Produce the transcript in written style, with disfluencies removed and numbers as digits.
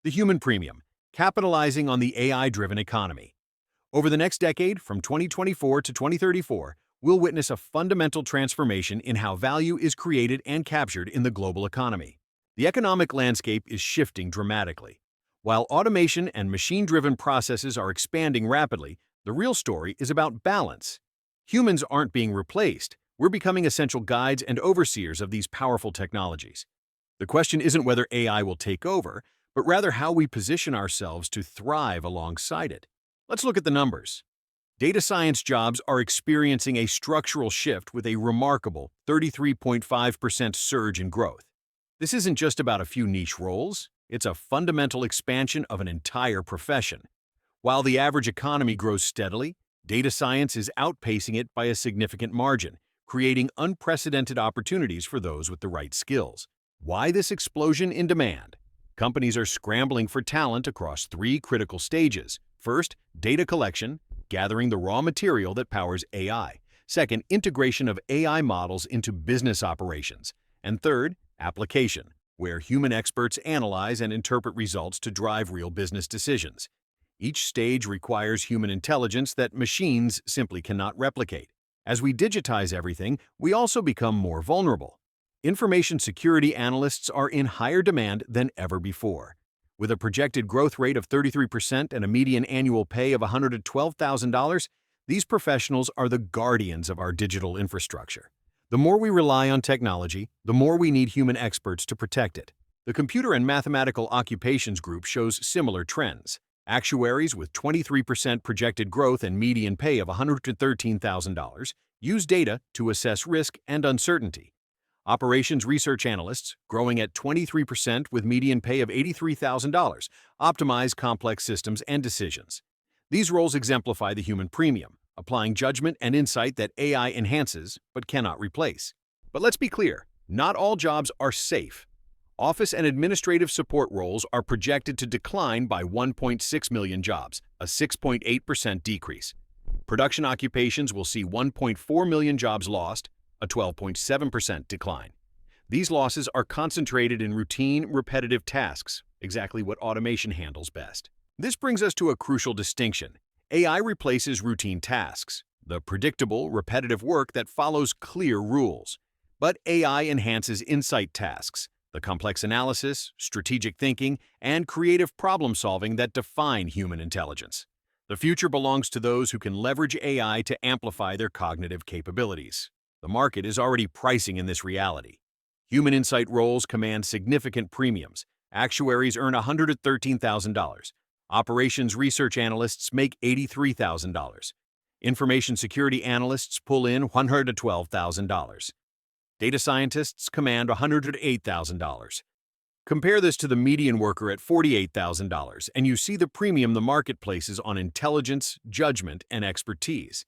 The human premium, capitalizing on the AI-driven economy. Over the next decade, from 2024 to 2034, we'll witness a fundamental transformation in how value is created and captured in the global economy. The economic landscape is shifting dramatically. While automation and machine-driven processes are expanding rapidly, the real story is about balance. Humans aren't being replaced. We're becoming essential guides and overseers of these powerful technologies. The question isn't whether AI will take over, but rather how we position ourselves to thrive alongside it. Let's look at the numbers. Data science jobs are experiencing a structural shift with a remarkable 33.5% surge in growth. This isn't just about a few niche roles, it's a fundamental expansion of an entire profession. While the average economy grows steadily, data science is outpacing it by a significant margin, creating unprecedented opportunities for those with the right skills. Why this explosion in demand? Companies are scrambling for talent across three critical stages. First, data collection, gathering the raw material that powers AI. Second, integration of AI models into business operations. And third, application, where human experts analyze and interpret results to drive real business decisions. Each stage requires human intelligence that machines simply cannot replicate. As we digitize everything, we also become more vulnerable. Information security analysts are in higher demand than ever before. With a projected growth rate of 33% and a median annual pay of $112,000, these professionals are the guardians of our digital infrastructure. The more we rely on technology, the more we need human experts to protect it. The Computer and Mathematical Occupations Group shows similar trends. Actuaries with 23% projected growth and median pay of $113,000 use data to assess risk and uncertainty. Operations research analysts, growing at 23% with median pay of $83,000, optimize complex systems and decisions. These roles exemplify the human premium, applying judgment and insight that AI enhances but cannot replace. But let's be clear, not all jobs are safe. Office and administrative support roles are projected to decline by 1.6 million jobs, a 6.8% decrease. Production occupations will see 1.4 million jobs lost, a 12.7% decline. These losses are concentrated in routine, repetitive tasks, exactly what automation handles best. This brings us to a crucial distinction. AI replaces routine tasks, the predictable, repetitive work that follows clear rules. But AI enhances insight tasks, the complex analysis, strategic thinking, and creative problem-solving that define human intelligence. The future belongs to those who can leverage AI to amplify their cognitive capabilities. The market is already pricing in this reality. Human insight roles command significant premiums. Actuaries earn $113,000. Operations research analysts make $83,000. Information security analysts pull in $112,000. Data scientists command $108,000. Compare this to the median worker at $48,000, and you see the premium the market places on intelligence, judgment, and expertise.